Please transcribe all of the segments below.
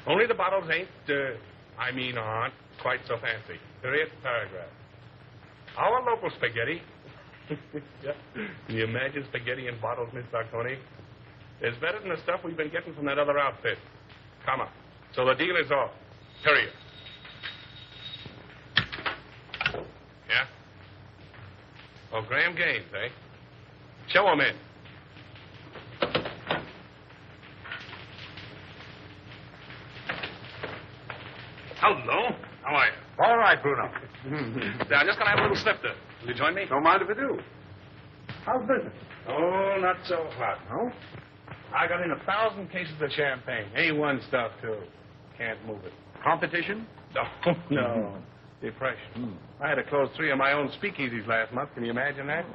Only the bottles aren't quite so fancy. The 8th paragraph. Our local spaghetti. Yeah. Can you imagine spaghetti in bottles, Miss Sarconi? It's better than the stuff we've been getting from that other outfit. Come on. So the deal is off. Period. Yeah? Oh, Graham Gaines, eh? Show him in. Hello. How are you? All right, Bruno. Yeah, I'm just going to have a little snifter. Will you join me? Don't mind if I do. How's business? Oh, not so hot. No? I got in 1,000 cases of champagne. A1 stuff, too. Can't move it. Competition? No. Depression. I had to close 3 of my own speakeasies last month. Can you imagine that?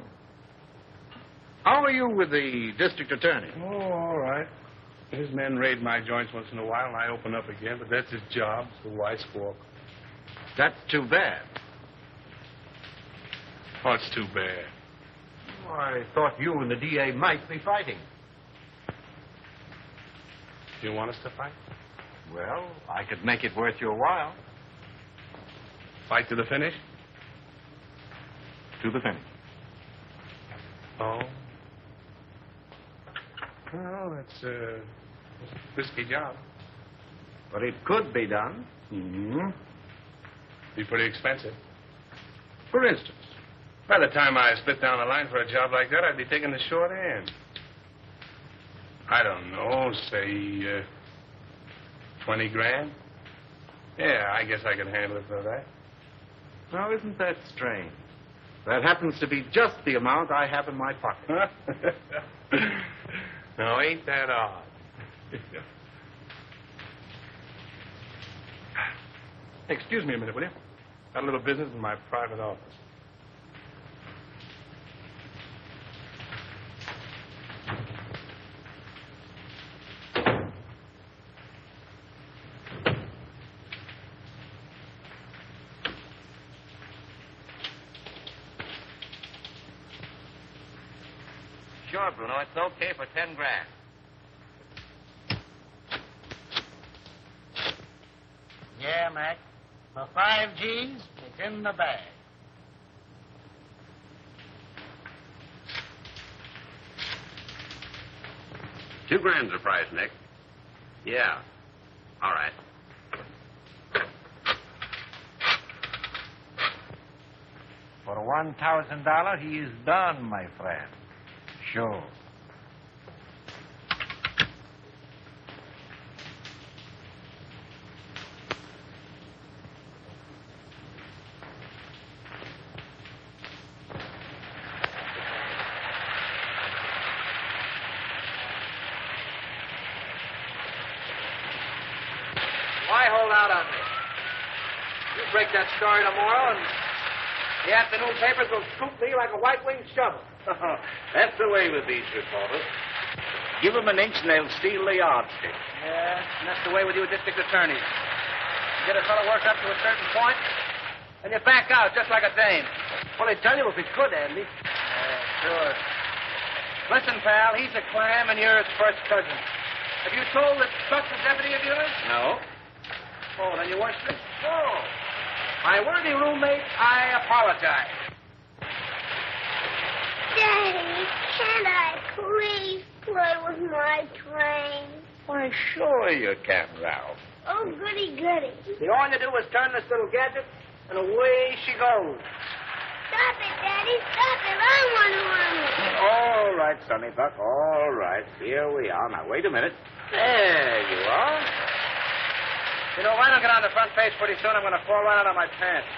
How are you with the district attorney? Oh, all right. His men raid my joints once in a while, and I open up again, but that's his job, so why squawk? That's too bad. What's too bad? Oh, I thought you and the DA might be fighting. Do you want us to fight? Well, I could make it worth your while. Fight to the finish? To the finish. Oh. Well, it's a risky job. But it could be done. Mm-hmm. Be pretty expensive. For instance? By the time I split down the line for a job like that, I'd be taking the short end. I don't know, say, 20 grand? Yeah, I guess I could handle it for that. Now, isn't that strange? That happens to be just the amount I have in my pocket. No, ain't that odd? Excuse me a minute, will you? Got a little business in my private office. Sure, Bruno. It's okay for 10 grand. Yeah, Mac. For 5 G's, it's in the bag. $2 grand's the price, Nick. Yeah. All right. For $1,000, he is done, my friend. Sure. Why hold out on me? You break that story tomorrow, and the afternoon papers will scoop me like a white-winged shovel. That's the way with these reporters. Give them an inch and they'll steal the yardstick. Yeah, and that's the way with you district attorneys. You get a fellow worked up to a certain point, and you back out just like a dame. Well, they tell you if it's good, Andy. Yeah, sure. Listen, pal, he's a clam and you're his first cousin. Have you told that Buck's a deputy of yours? No. Oh, then you weren't strict. Oh. My worthy roommate, I apologize. Daddy, can't I please play with my train? Why, sure you can, Ralph. Oh, goody, goody. All you do is turn this little gadget, and away she goes. Stop it, Daddy, stop it. I want to run it. All right, Sonny Buck, all right. Here we are. Now, wait a minute. There you are. You know, if I don't get on the front page pretty soon, I'm going to fall right out of my pants.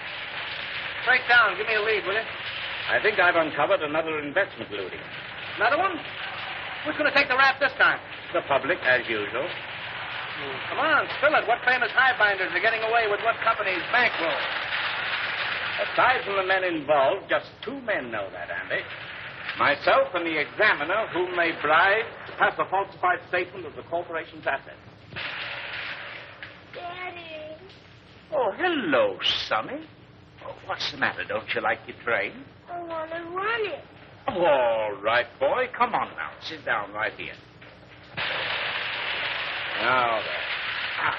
Break down. Give me a lead, will you? I think I've uncovered another investment looting. Another one? Who's going to take the rap this time? The public, as usual. Come on, spill it. What famous highbinders are getting away with what company's bankroll? Aside from the men involved, just 2 men know that, Andy. Myself and the examiner, whom they bribed to pass a falsified statement of the corporation's assets. Daddy. Oh, hello, Sonny. Oh, what's the matter? Don't you like your train? I want to run it. All right, boy. Come on now. Sit down right here. Now, there.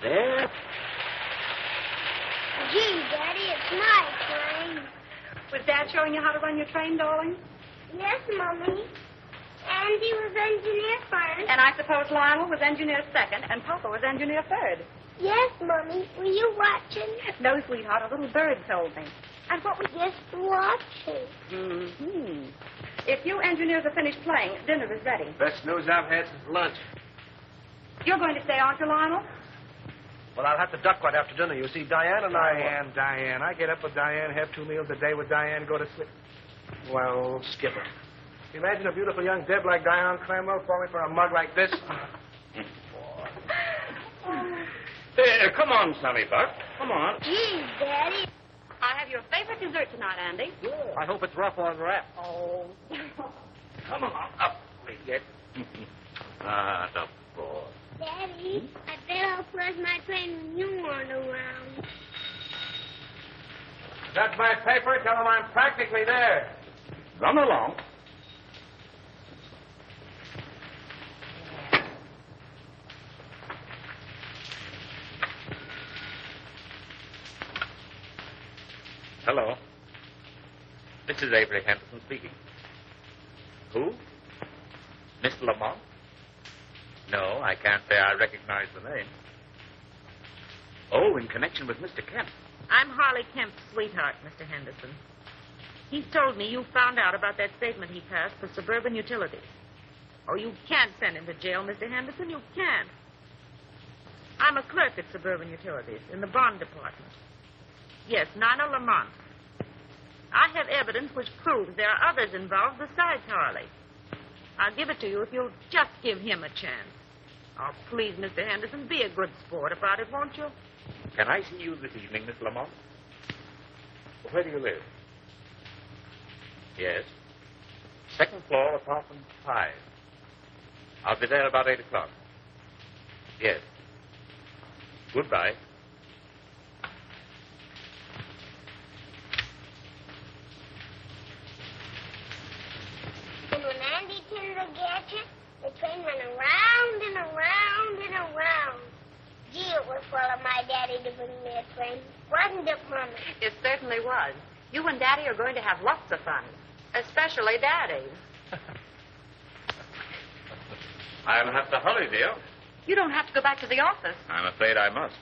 There. Gee, Daddy, it's my train. Was Dad showing you how to run your train, darling? Yes, Mommy. Andy was engineer first. And I suppose Lionel was engineer second, and Papa was engineer third. Yes, Mommy. Were you watching? No, sweetheart, a little bird told me. And what was just watching? Mm-hmm. If you engineers are finished playing, dinner is ready. Best news I've had since lunch. You're going to stay, aren't you, Lionel? Well, I'll have to duck right after dinner. You see, Diane and Diane. I get up with Diane, have 2 meals a day with Diane, go to sleep. Well, Skipper, imagine a beautiful young Deb like Diane Cranwell falling for a mug like this. Come on, Sonny Buck. Come on. Gee, Daddy. I have your favorite dessert tonight, Andy. I hope it's rough on wrap. Oh. Come on. Up we get. The boy. Daddy, I bet I'll flush my train when you aren't around. That's my paper. Tell them I'm practically there. Run along. Hello. This is Avery Henderson speaking. Who? Miss Lamont? No, I can't say I recognize the name. Oh, in connection with Mr. Kemp. I'm Harley Kemp's sweetheart, Mr. Henderson. He's told me you found out about that statement he passed for Suburban Utilities. Oh, you can't send him to jail, Mr. Henderson. You can't. I'm a clerk at Suburban Utilities in the bond department. Yes, Nina Lamont. I have evidence which proves there are others involved besides Harley. I'll give it to you if you'll just give him a chance. Oh, please, Mr. Henderson, be a good sport about it, won't you? Can I see you this evening, Miss Lamont? Where do you live? Yes. 2nd floor, apartment 5. I'll be there about 8 o'clock. Yes. Goodbye. And when Andy turned the gadget, the train went around and around and around. Gee, it was full of my daddy to bring me a train. Wasn't it, Mommy? It certainly was. You and Daddy are going to have lots of fun, especially Daddy. I'll have to hurry, dear. You don't have to go back to the office. I'm afraid I must.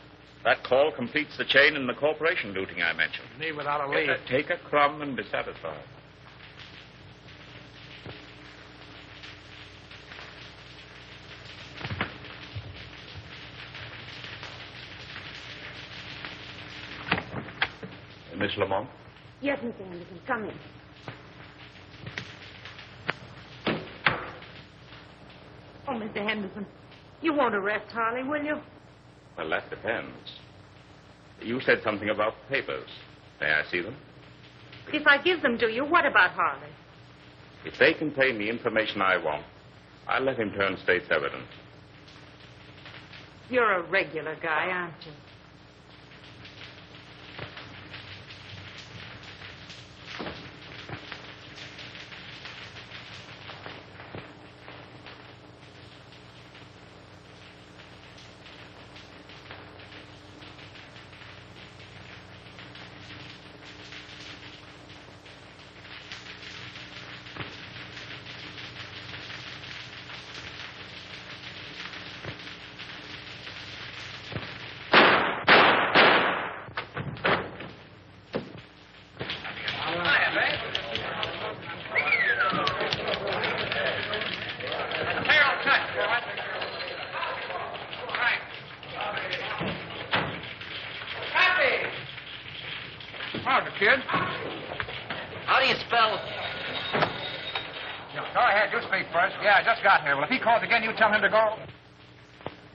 That call completes the chain in the corporation looting I mentioned. Me without a leave. Take a crumb and be satisfied. Miss Lamont? Yes, Mr. Henderson, come in. Oh, Mr. Henderson, you won't arrest Harley, will you? Well, that depends. You said something about papers. May I see them? If I give them to you, what about Harley? If they contain the information I want, I'll let him turn state's evidence. You're a regular guy, aren't you? Kid? How do you spell? Go ahead, you speak first. Yeah, I just got here. Well, if he calls again, you tell him to go.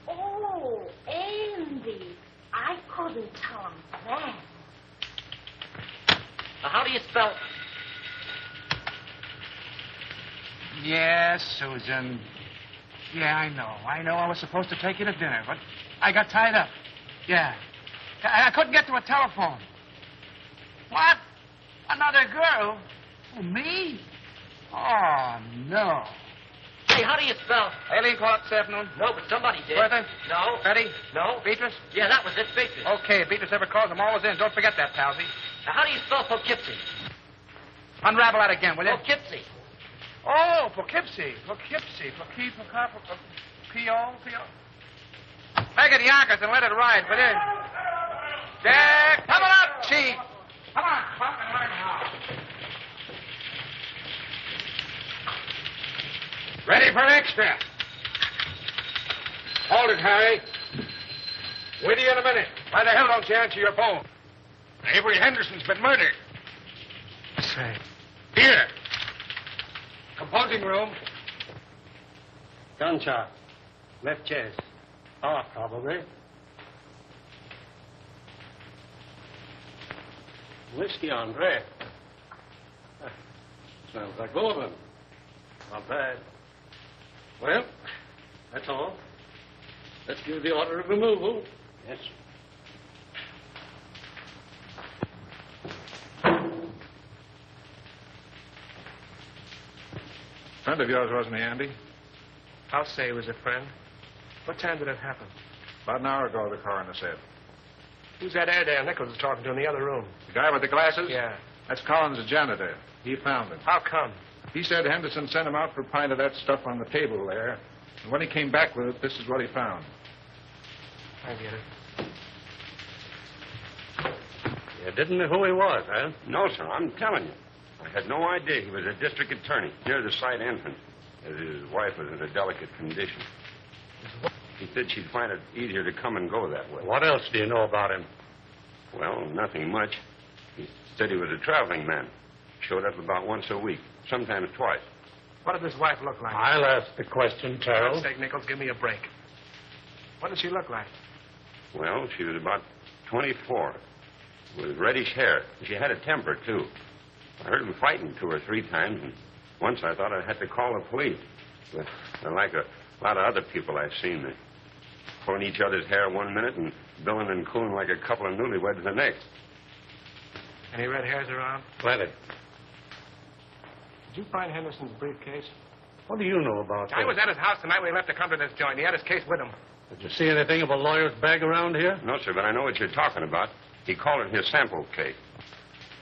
Oh, Andy. I couldn't tell him that. How do you spell? Yes, Susan. Yeah, I know. I was supposed to take you to dinner, but I got tied up. Yeah. I couldn't get to a telephone. What? Another girl? Oh, me? Oh, no. Hey, Hey, how do you spell? Aileen called up this afternoon? No, but somebody did. Bertha? No. Betty? No. Beatrice? Yeah, that was it, Beatrice. Okay, Beatrice ever calls, I'm always in. Don't forget that, Palsy. Now, how do you spell Poughkeepsie? Unravel that again, will you? Poughkeepsie. Oh, Poughkeepsie. Poughkeepsie. P-O. Make it Yonkers and let it ride, will you? Jack, come on up, Chief. Come on, Buck, and learn how. Ready for extra. Hold it, Harry. With you in a minute. Why the hell don't you answer your phone? Avery Henderson's been murdered. Say. Here. Composing room. Gunshot. Left chest. Heart, probably. Whiskey on draft. Sounds like Gordon. Not bad. Well, that's all. Let's give the order of removal. Yes, sir. Friend of yours, wasn't he, Andy? I'll say he was a friend. What time did it happen? About an hour ago, the coroner said. Who's that Airedale Nichols was talking to in the other room? The guy with the glasses? Yeah. That's Collins, the janitor. He found him. How come? He said Henderson sent him out for a pint of that stuff on the table there. And when he came back with it, this is what he found. I get it. You didn't know who he was, huh? No, sir, I'm telling you. I had no idea he was a district attorney near the side entrance, as his wife was in a delicate condition. He said she'd find it easier to come and go that way. What else do you know about him? Well, nothing much. He said he was a traveling man. Showed up about once a week, sometimes twice. What did his wife look like? I'll ask the question, For Terrell. God's sake, Nichols, give me a break. What did she look like? Well, she was about 24, with reddish hair. She had a temper, too. I heard him fighting 2 or 3 times, and once I thought I had to call the police. But they're like a lot of other people I've seen. They're pulling each other's hair one minute and billing and cooing like a couple of newlyweds the next. Any red hairs around? Plenty. Did you find Henderson's briefcase? What do you know about I this? was at his house the night we left to come to this joint. He had his case with him. Did you see anything of a lawyer's bag around here? No, sir, but I know what you're talking about. He called it his sample case.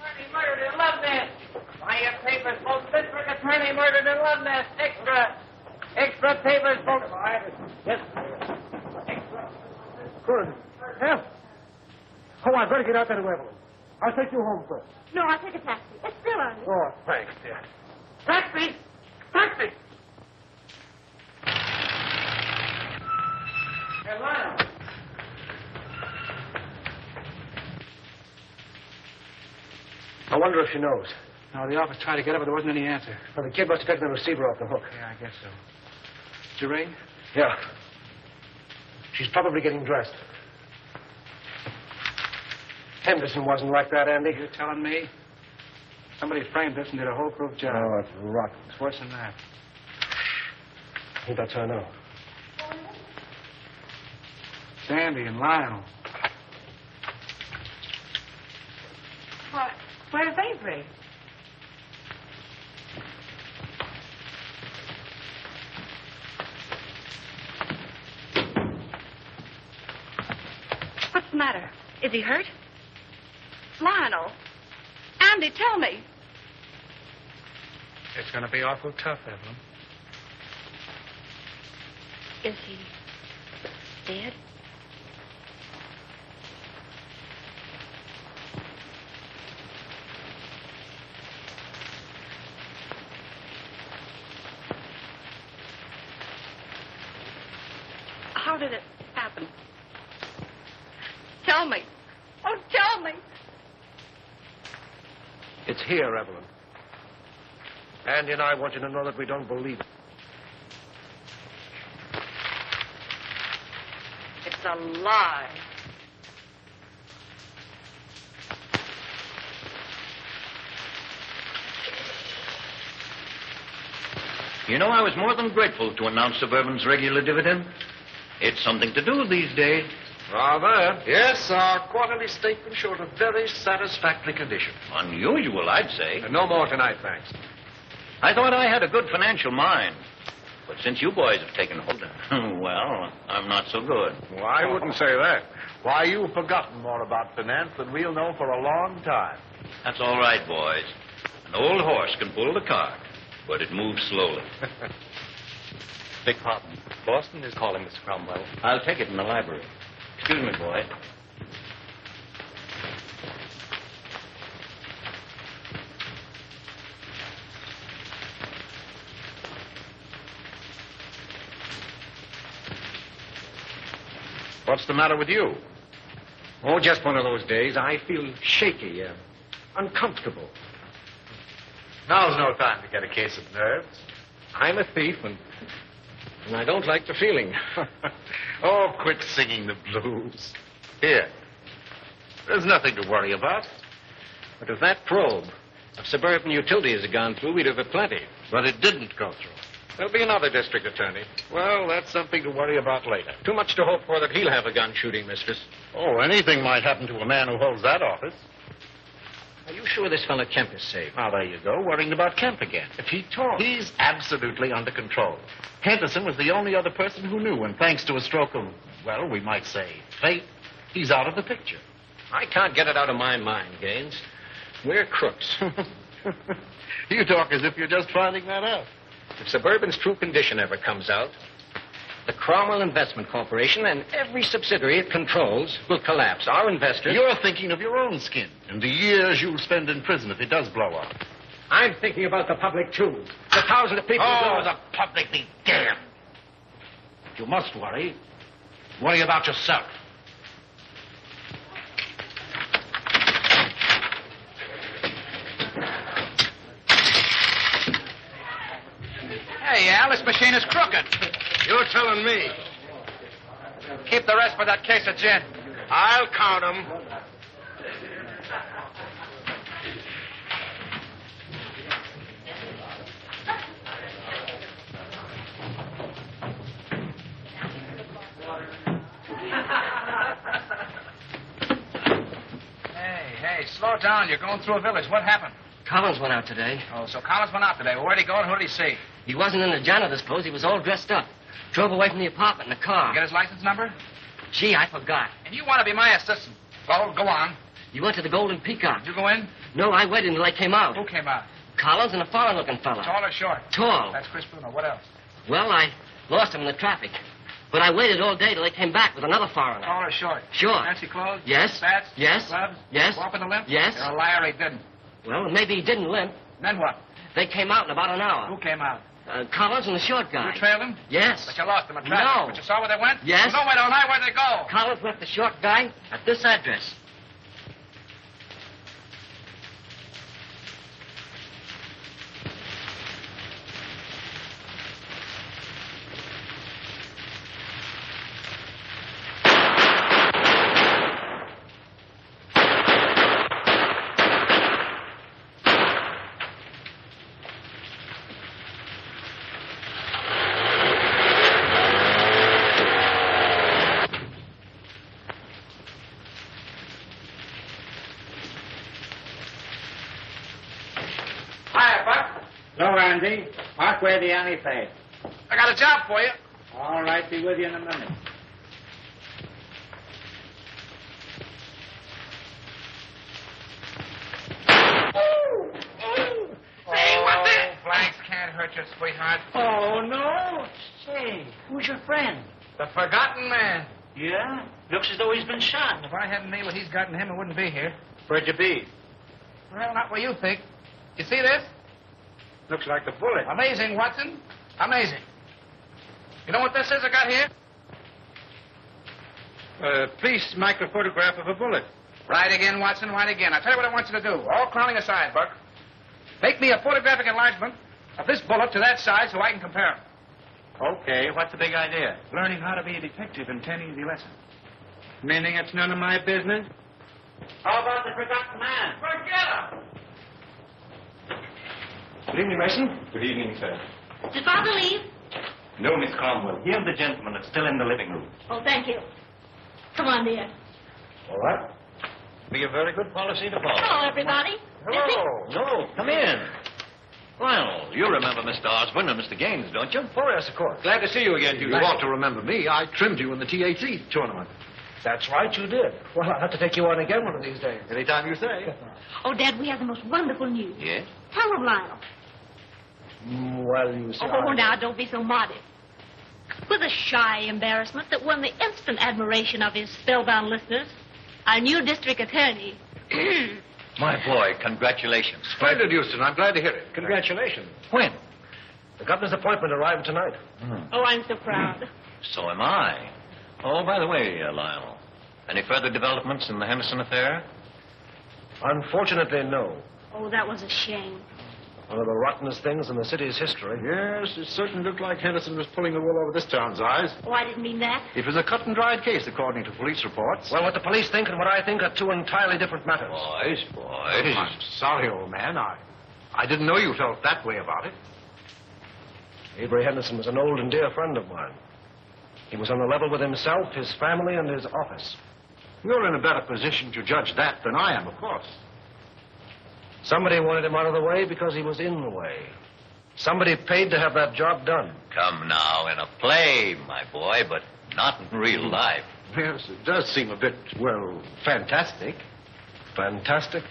Attorney murdered in Love Nest. Buy your papers, folks. District attorney murdered in Love Nest. Extra. Extra papers, folks. Yes. Extra. Good. Yeah. Oh, I better get out there to Evelyn. I'll take you home first. No, I'll take a taxi. It's still on. Oh, thanks, dear. Taxi. Taxi. Hey, Lionel. I wonder if she knows. No, the office tried to get her, but there wasn't any answer. Well, the kid must have taken the receiver off the hook. Yeah, I guess so. Did you ring? Yeah. She's probably getting dressed. Henderson wasn't like that, Andy. You're telling me? Somebody framed this and did a whole-proof job. Oh, that's rotten. It's worse than that. I think that's her now. Sandy and Lionel. What? Where's Avery? What's the matter? Is he hurt? Lionel. Andy, tell me. It's going to be awful tough, Evelyn. Is he dead? How did it happen? Tell me. Oh, tell me. It's here, Evelyn. Andy and I want you to know that we don't believe it. It's a lie. You know, I was more than grateful to announce Suburban's regular dividend. It's something to do these days. Rather. Yes, our quarterly statement showed a very satisfactory condition. Unusual, I'd say. And no more tonight, thanks. I thought I had a good financial mind. But since you boys have taken hold, well, I'm not so good. Well, I wouldn't say that. Why, you've forgotten more about finance than we'll know for a long time. That's all right, boys. An old horse can pull the cart, but it moves slowly. Beg pardon. Boston is calling, Mr. Cromwell. I'll take it in the library. Excuse me, boy. What's the matter with you? Oh, just one of those days. I feel shaky, uncomfortable. Now's no time to get a case of nerves. I'm a thief, and I don't like the feeling. Oh, quit singing the blues. Here. There's nothing to worry about. But if that probe of Suburban Utilities had gone through, we'd have had plenty. But it didn't go through. There'll be another district attorney. Well, that's something to worry about later. Too much to hope for that he'll have a gun shooting mistress. Oh, anything might happen to a man who holds that office. Are you sure this fellow Kemp is safe? Now, there you go, worrying about Kemp again. If he talks... He's absolutely under control. Henderson was the only other person who knew, and thanks to a stroke of, well, we might say, fate, he's out of the picture. I can't get it out of my mind, Gaines. We're crooks. You talk as if you're just finding that out. If Suburban's true condition ever comes out, the Cromwell Investment Corporation and every subsidiary it controls will collapse. Our investors... You're thinking of your own skin and the years you'll spend in prison if it does blow up. I'm thinking about the public, too. The thousands of people... Oh, the public be damned. If you must worry, worry about yourself. Hey, Al, this machine is crooked. You're telling me. Keep the rest for that case of gin. I'll count 'em. Hey, slow down. You're going through a village. What happened? Collins went out today. Oh, so Collins went out today. Well, where'd he go and who did he see? He wasn't in the janitor's clothes. He was all dressed up. Drove away from the apartment in a car. You get his license number? Gee, I forgot. And you want to be my assistant. Well, go on. He went to the Golden Peacock. Did you go in? No, I waited until I came out. Who came out? Collins and a foreign-looking fella. Tall or short? Tall. That's Chris Bruno. What else? Well, I lost him in the traffic. But I waited all day till they came back with another foreigner. Tall or short? Short. Fancy clothes? Yes. Spats? Yes. Gloves? Yes. Walk with a limp? Yes. You're a liar, he didn't. Well, maybe he didn't limp. Then what? They came out in about an hour. Who came out? Collins and the short guy. You trailed him? Yes. But you lost him in traffic. No. But you saw where they went? Yes. Well, don't wait all night. Where'd they go? Collins left the short guy at this address. Andy. Park where the alley fade. I got a job for you. All right, be with you in a minute. Say, what the... Blanks can't hurt you, sweetheart. Oh, no. Say, who's your friend? The Forgotten Man. Yeah? Looks as though he's been shot. If I hadn't made what he's got in him, I wouldn't be here. Where'd you be? Well, not where you think. You see this? Looks like the bullet. Amazing, Watson. Amazing. You know what this is I got here? Police microphotograph of a bullet. Right again, Watson, right again. I'll tell you what I want you to do. All clowning aside, Buck. Make me a photographic enlargement of this bullet to that size so I can compare them. Okay, what's the big idea? Learning how to be a detective in 10 easy lessons. Meaning it's none of my business? How about the Forgotten Man? Forget him! Good evening, Mason. Good evening, sir. Did Father leave? No, Miss Cromwell. Here's the gentleman that's still in the living room. Oh, thank you. Come on, dear. All right. Be a very good policy to follow. Hello, everybody. Hello. No, come in. Well, You remember Mr. Osborne and Mr. Gaines, don't you? Oh, yes, of course. Glad to see you again, You ought to remember me. I trimmed you in the TAC tournament. That's right, you did. Well, I'll have to take you on again one of these days. Anytime you say. Oh, Dad, we have the most wonderful news. Yes? Tell him, Lionel. Well, you see. Oh, now, don't be so modest. With a shy embarrassment that won the instant admiration of his spellbound listeners, our new district attorney. My boy, congratulations. Splendid, Houston. I'm glad to hear it. Congratulations. When? The governor's appointment arrived tonight. Oh, I'm so proud. So am I. Oh, by the way, Lionel, any further developments in the Henderson affair? Unfortunately, no. Oh, that was a shame. One of the rottenest things in the city's history. Yes, it certainly looked like Henderson was pulling the wool over this town's eyes. Oh, I didn't mean that. It was a cut-and-dried case, according to police reports. Well, what the police think and what I think are two entirely different matters. Boys. I'm sorry, old man. I didn't know you felt that way about it. Avery Henderson was an old and dear friend of mine. He was on the level with himself, his family, and his office. You're in a better position to judge that than I am, of course. Somebody wanted him out of the way because he was in the way. Somebody paid to have that job done. Come now, in a play, my boy, but not in real life. Yes, it does seem a bit, well, fantastic. Fantastic.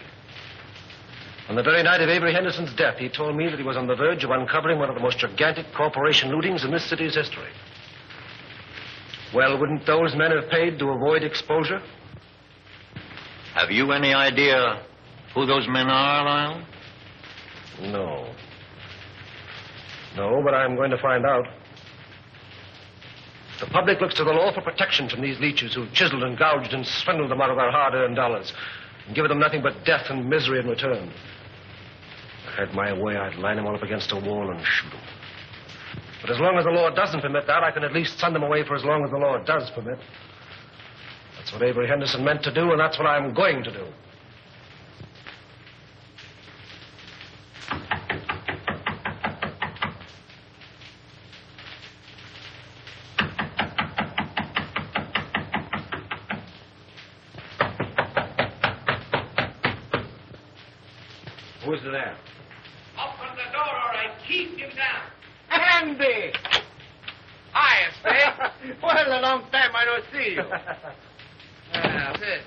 On the very night of Avery Henderson's death, he told me that he was on the verge of uncovering one of the most gigantic corporation lootings in this city's history. Well, wouldn't those men have paid to avoid exposure? Have you any idea who those men are, Lionel? No. No, but I'm going to find out. The public looks to the law for protection from these leeches who've chiseled and gouged and swindled them out of their hard-earned dollars and given them nothing but death and misery in return. If I had my way, I'd line them all up against a wall and shoot them. But as long as the law doesn't permit that, I can at least send them away for as long as the law does permit. That's what Avery Henderson meant to do, and that's what I'm going to do. Who's there? Open the door or I keep you down. Andy! Hiya, Spade. Well, a long time I don't see you. That's it.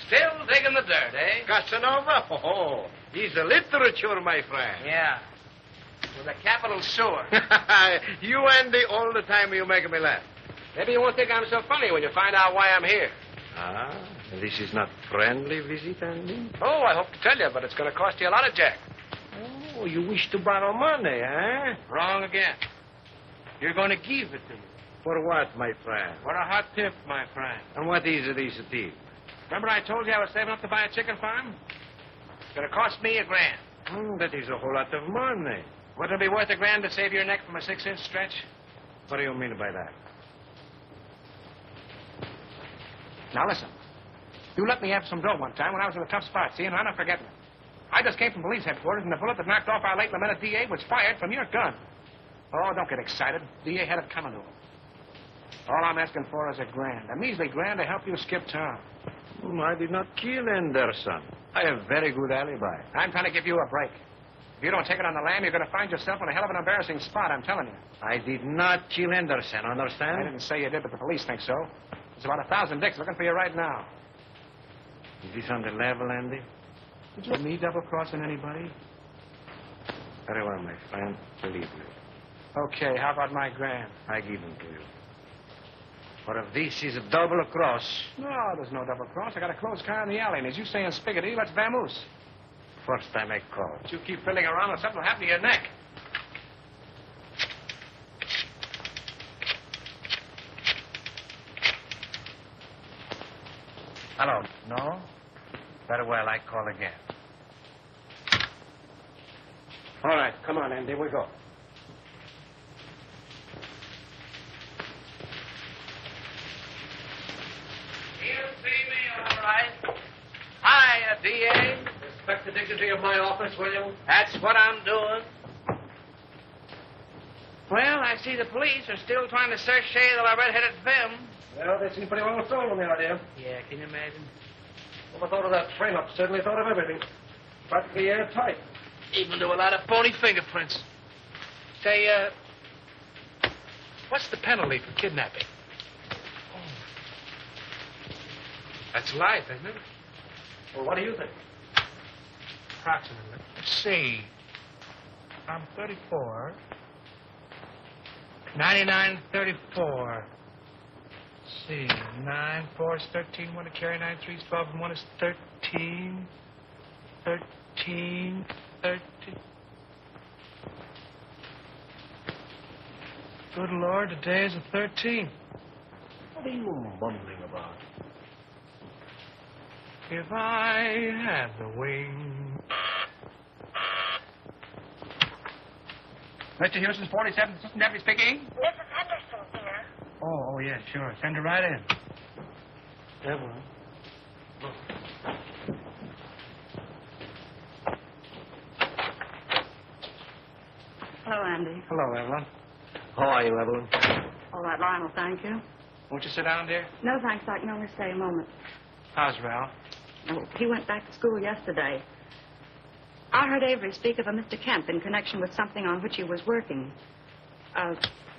Still digging the dirt, eh? Casanova? Oh, he's a literature, my friend. Yeah. With a capital sewer. You, Andy, all the time you make me laugh. Maybe you won't think I'm so funny when you find out why I'm here. Ah, this is not friendly visit, Andy? Oh, I hope to tell you, but it's going to cost you a lot of jack. Oh, you wish to borrow money, eh? Wrong again. You're going to give it to me. For what, my friend? For a hot tip, my friend. And what is this tip? Remember I told you I was saving up to buy a chicken farm? It's going to cost me $1,000. That is a whole lot of money. Would it be worth $1,000 to save your neck from a 6-inch stretch? What do you mean by that? Now listen. You let me have some dough one time when I was in a tough spot, see, and I'm not forgetting it. I just came from police headquarters, and the bullet that knocked off our late lamented DA was fired from your gun. Oh, don't get excited. DA had it coming to him. All I'm asking for is $1,000. A measly $1,000 to help you skip town. I did not kill Anderson. I have very good alibi. I'm trying to give you a break. If you don't take it on the lam, you're going to find yourself in a hell of an embarrassing spot, I'm telling you. I did not kill Anderson, understand? I didn't say you did, but the police think so. There's about 1,000 dicks looking for you right now. Is this on the level, Andy? Did you me double-crossing anybody? Very well, my friend. Believe you. Okay, how about my $1,000? I give them to you. For if this is a double cross... No, there's no double cross. I got a closed car in the alley, and as you say in Spiggity, let's vamoose. First time I call. But you keep fiddling around and something will happen to your neck. Hello. No? Very well, I call again. All right, come on, Andy, we go. You see me, all right. Hiya, D.A. Respect the dignity of my office, will you? That's what I'm doing. Well, I see the police are still trying to search Shay the red-headed femme. Well, they seem pretty well sold on the idea. Yeah, can you imagine? Never thought of that frame-up. Certainly thought of everything. Practically airtight. Even to a lot of phony fingerprints. Say, what's the penalty for kidnapping? Oh. That's life, isn't it? Well, what do you think? Approximately. Let's see. I'm 34. 99, 34. Let's see. 9, 4 is 13. 1 to carry 9, 3 is 12, and 1 is 13. 13. 13. Good Lord, today is the 13th. What are you mumbling about? If I had the wings. Mr. Houston's 47th Assistant Deputy speaking. Mrs. Henderson here. Oh, yeah, sure. Send her right in. Evelyn. Hello, Andy. Hello, Evelyn. How are you, Evelyn? All right, Lionel, thank you. Won't you sit down, dear? No, thanks. I can only stay a moment. How's Ralph? Oh, he went back to school yesterday. I heard Avery speak of a Mr. Kemp in connection with something on which he was working.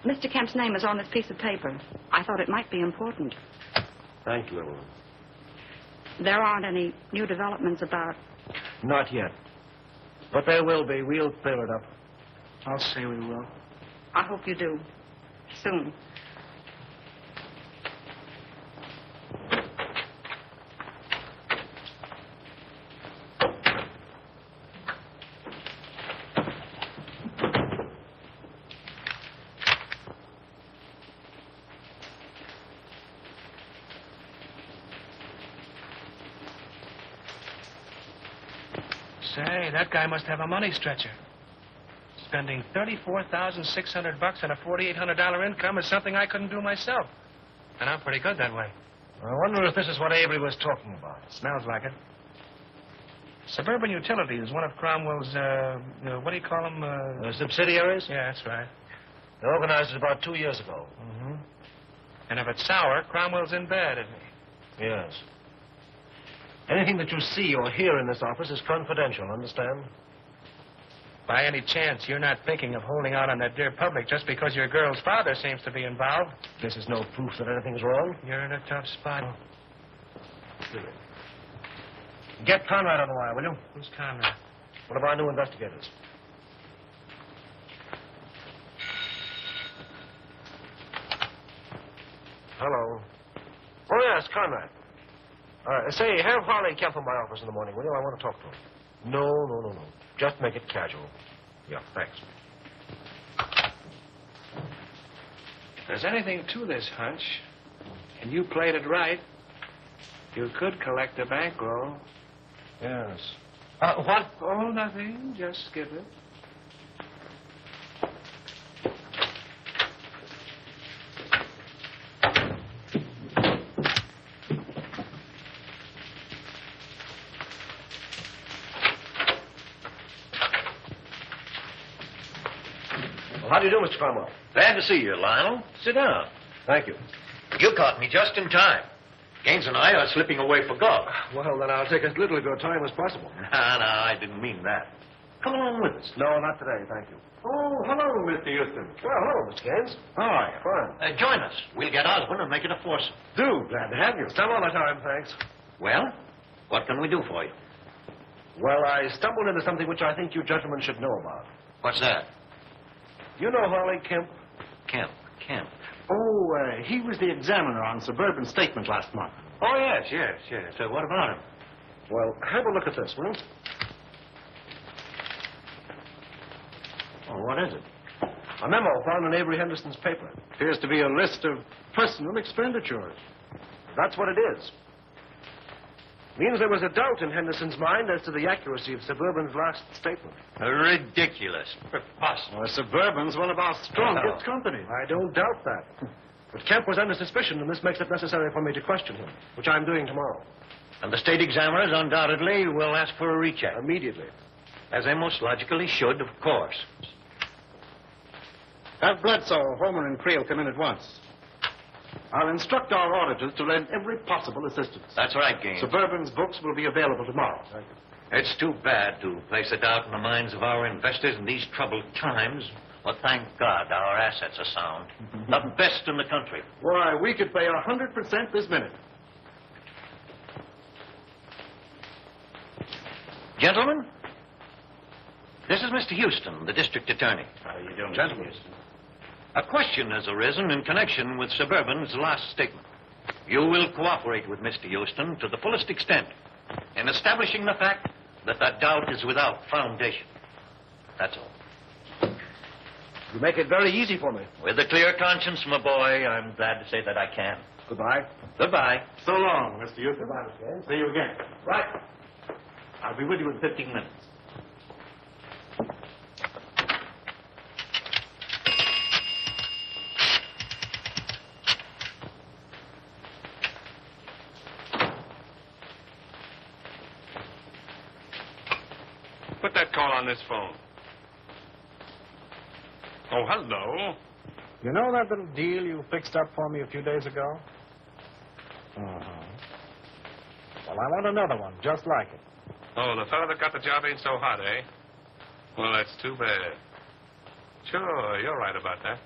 Mr. Kemp's name is on this piece of paper. I thought it might be important. Thank you, Evelyn. There aren't any new developments about... Not yet. But there will be. We'll clear it up. I'll say we will. I hope you do. Soon. Say, that guy must have a money stretcher. Spending $34,600 on a $4,800 income is something I couldn't do myself. And I'm pretty good that way. I wonder if this is what Avery was talking about. Smells like it. Suburban Utilities is one of Cromwell's, what do you call them? Subsidiaries? Yeah, that's right. They organized it about 2 years ago. Mm-hmm. And if it's sour, Cromwell's in bed, isn't he? Yes. Anything that you see or hear in this office is confidential, understand? By any chance, you're not thinking of holding out on that dear public just because your girl's father seems to be involved? This is no proof that anything's wrong. You're in a tough spot. Get Conrad on the wire, will you? Who's Conrad? One of our new investigators. Hello. Oh, yes, Conrad. Say, have Harley Kemp in my office in the morning, will you? I want to talk to him. No. Just make it casual. Yeah, thanks. If there's anything to this hunch, and you played it right, you could collect a bankroll. Yes. What? Oh, nothing. Just skip it. How do you do, Mr. Cromwell? Glad to see you, Lionel. Sit down. Thank you. You caught me just in time. Gaines and I are slipping away for golf. Well, then I'll take as little of your time as possible. No, I didn't mean that. Come along with us. No, not today, thank you. Oh, hello, Mr. Houston. Well, hello, Mr. Gaines. How are you? Fine. Join us. We'll get Osborne and make it a foursome. Do. Glad to have you. Some other time, thanks. Well, what can we do for you? Well, I stumbled into something which I think you gentlemen should know about. What's that? You know Harley Kemp? Kemp. Oh, he was the examiner on Suburban Statement last month. Oh, yes. So what about him? Well, have a look at this, will you? Oh, what is it? A memo found in Avery Henderson's paper. Appears to be a list of personal expenditures. That's what it is. Means there was a doubt in Henderson's mind as to the accuracy of Suburban's last statement. Ridiculous. Preposterous. Suburban's one of our strongest companies. I don't doubt that. But Kemp was under suspicion, and this makes it necessary for me to question him, which I'm doing tomorrow. And the state examiners undoubtedly will ask for a recheck. Immediately. As they most logically should, of course. Have Bledsoe, Homer, and Creel come in at once. I'll instruct our auditors to lend every possible assistance. That's right, Gaines. Suburban's books will be available tomorrow. Thank you. It's too bad to place a doubt in the minds of our investors in these troubled times. But thank God our assets are sound. The best in the country. Why, we could pay 100% this minute. Gentlemen, this is Mr. Houston, the district attorney. How are you doing, Gentlemen? Houston? A question has arisen in connection with Suburban's last statement. You will cooperate with Mr. Houston to the fullest extent in establishing the fact that that doubt is without foundation. That's all. You make it very easy for me. With a clear conscience, my boy, I'm glad to say that I can. Goodbye. Goodbye. So long, Mr. Houston. Goodbye, Mr. Haynes. See you again. Right. I'll be with you in 15 minutes. Put that call on this phone. Oh, hello. You know that little deal you fixed up for me a few days ago? Uh-huh. Well, I want another one, just like it. Oh, the fellow that got the job ain't so hot, eh? Well, that's too bad. Sure, you're right about that.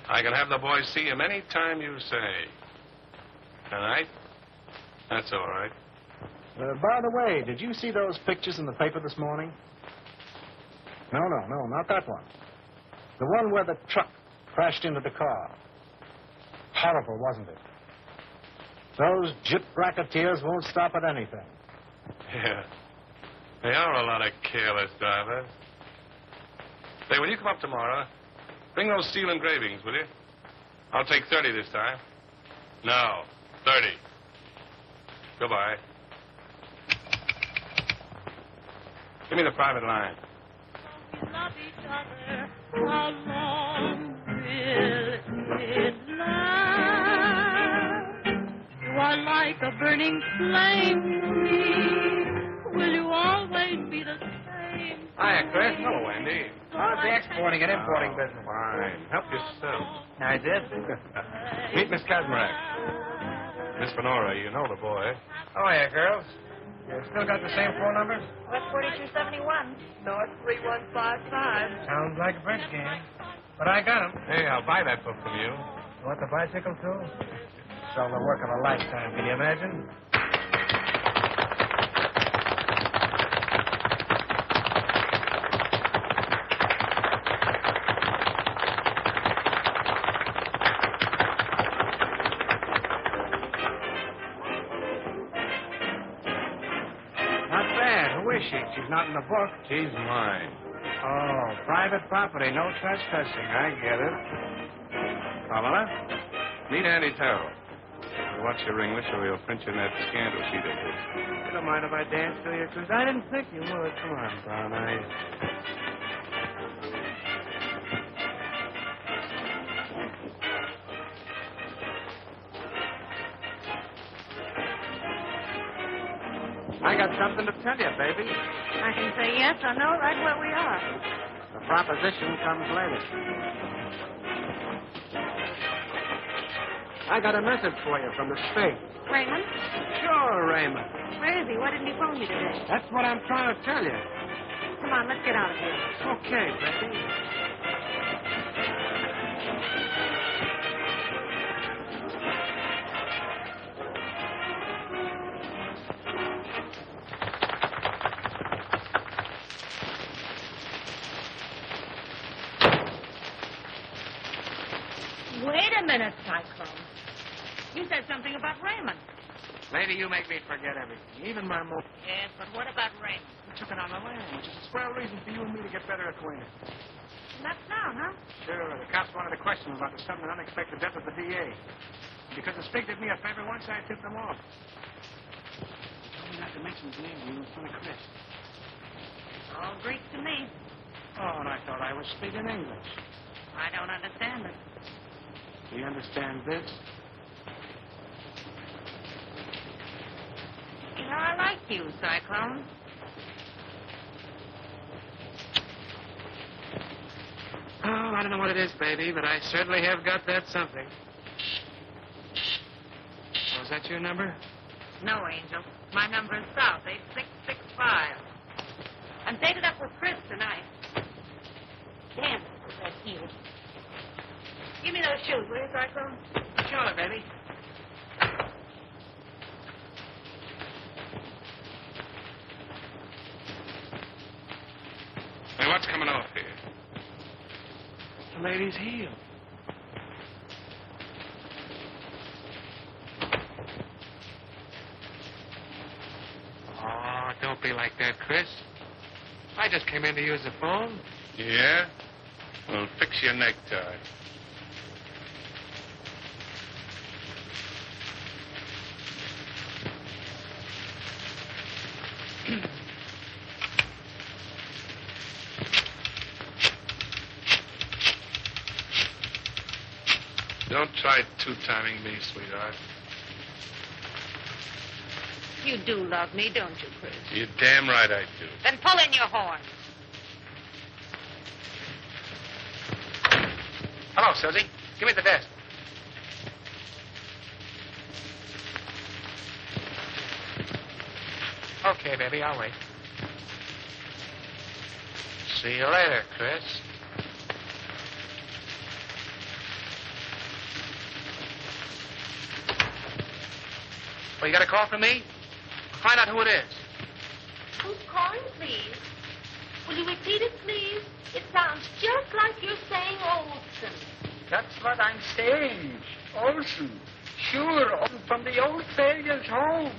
I can have the boys see him any time you say. Tonight? That's all right. By the way, did you see those pictures in the paper this morning? No, not that one. The one where the truck crashed into the car. Horrible, wasn't it? Those gyp racketeers won't stop at anything. Yeah. They are a lot of careless drivers. Say, when you come up tomorrow, bring those steel engravings, will you? I'll take 30 this time. No, 30. Goodbye. Give me the private line. Love each other, how long will it last? You are like a burning flame to me. Will you always be the same? Hiya, Chris. Hello, Andy. How's the exporting and importing business? Fine. Help yourself. I did. Meet Miss Kazmarek. Miss Fenora, you know the boy. Oh, yeah, girls. You still got the same phone number? West 4271. North 3155. Sounds like a bridge game. But I got 'em. Hey, I'll buy that book from you. You want the bicycle, too? So the work of a lifetime, can you imagine? She's not in the book. She's mine. Oh, private property, no trespassing. I get it. Pamela, meet Andy Terrell. Watch your English or he'll print you in that scandal sheet of his. You don't mind if I dance to you, Chris? I didn't think you would. Come on, brown eyes. I got something to tell you, baby. I can say yes or no right where we are. The proposition comes later. I got a message for you from the state. Raymond? Sure, Raymond. Where is he? Why didn't he phone me today? That's what I'm trying to tell you. Come on, let's get out of here. Okay, baby. Wait a minute, Cyclone. You said something about Raymond. Lady, you make me forget everything, even my move. Yes, but what about Raymond? We took it on the land, which is a swell reason for you and me to get better acquainted. That's now, huh? Sure, the cops wanted to question him about the sudden and unexpected death of the DA. Because the state did me a favor once, I tipped them off. They told me not to mention his name to you in front of Chris. All Greek to me. Oh, and I thought I was speaking English. I don't understand it. Do you understand this? You know, I like you, Cyclone. Oh, I don't know what it is, baby, but I certainly have got that something. Oh, is that your number? No, Angel. My number is South 866 5. I'm dated up with Chris tonight. Damn, that heel. Give me those shoes, will you, Cyclone? Sure, baby. Hey, what's coming off here? The lady's heel. Oh, don't be like that, Chris. I just came in to use the phone. Yeah? Well, fix your necktie. Don't try two-timing me, sweetheart. You do love me, don't you, Chris? You're damn right I do. Then pull in your horn. Hello, Susie. Give me the desk. Okay, baby, I'll wait. See you later, Chris. Well, you got a call from me? Find out who it is. Who's calling, please? Will you repeat it, please? It sounds just like you're saying Olson. That's what I'm saying. Olson. Sure, Olson from the old sailor's home.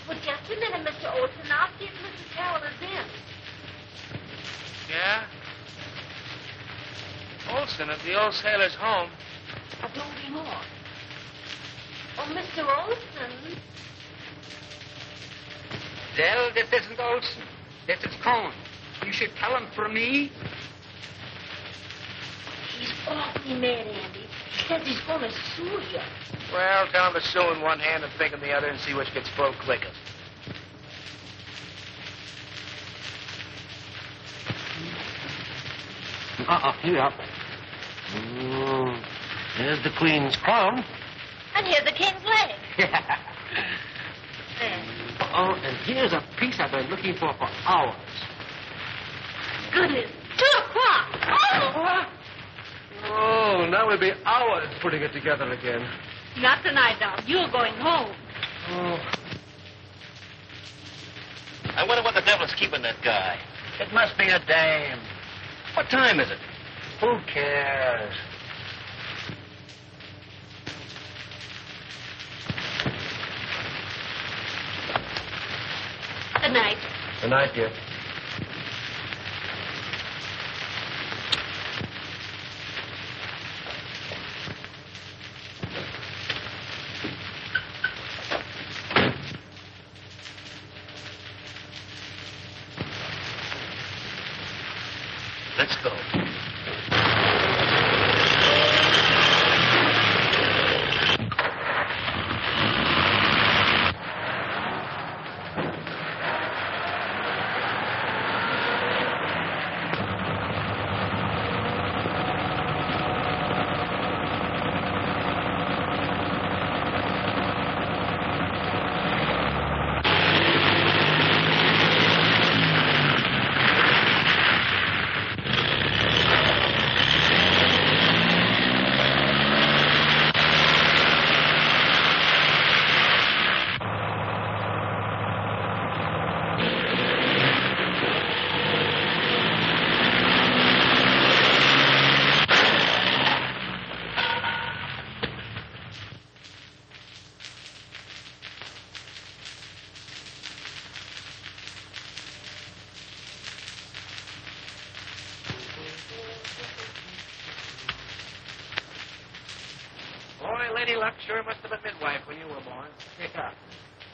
Well, just a minute, Mr. Olson. I'll see if Mrs. Carroll is in. Yeah? Olson at the old sailor's home. Oh, don't be more. Oh, Mr. Olson. Well, this isn't Olson. This is Cohn. You should tell him for me. He's awfully mad, Andy. He says he's going to sue you. Well, tell him to sue in one hand and think in the other and see which gets full quickest. Here. There's the Queen's crown. And here's the king's leg. Oh, and here's a piece I've been looking for hours. Goodness, 2 o'clock. Oh, now we'll be hours putting it together again. Not tonight, Doc. You're going home. Oh. I wonder what the devil's keeping that guy. It must be a dame. What time is it? Who cares? Good night. Good night, dear. Let's go. Boy, Lady Luck sure must have been midwife when you were born. Yeah.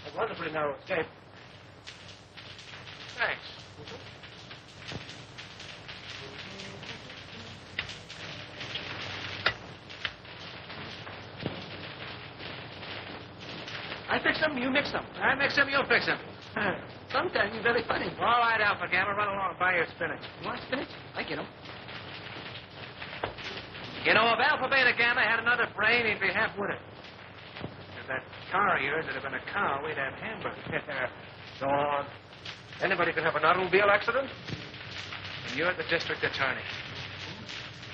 That was a pretty narrow escape. Thanks. I fix them, you mix them. I mix them, you'll fix them. Sometimes you're very funny. All right, Alpha Gamma, run along and buy your spinach. You want spinach? I get them. You know, if Alpha Beta Gamma had another brain, he'd be half-witted. If that car of yours had been a cow, we'd have hamburgers. Go on. Anybody can have an automobile accident. And you're the district attorney.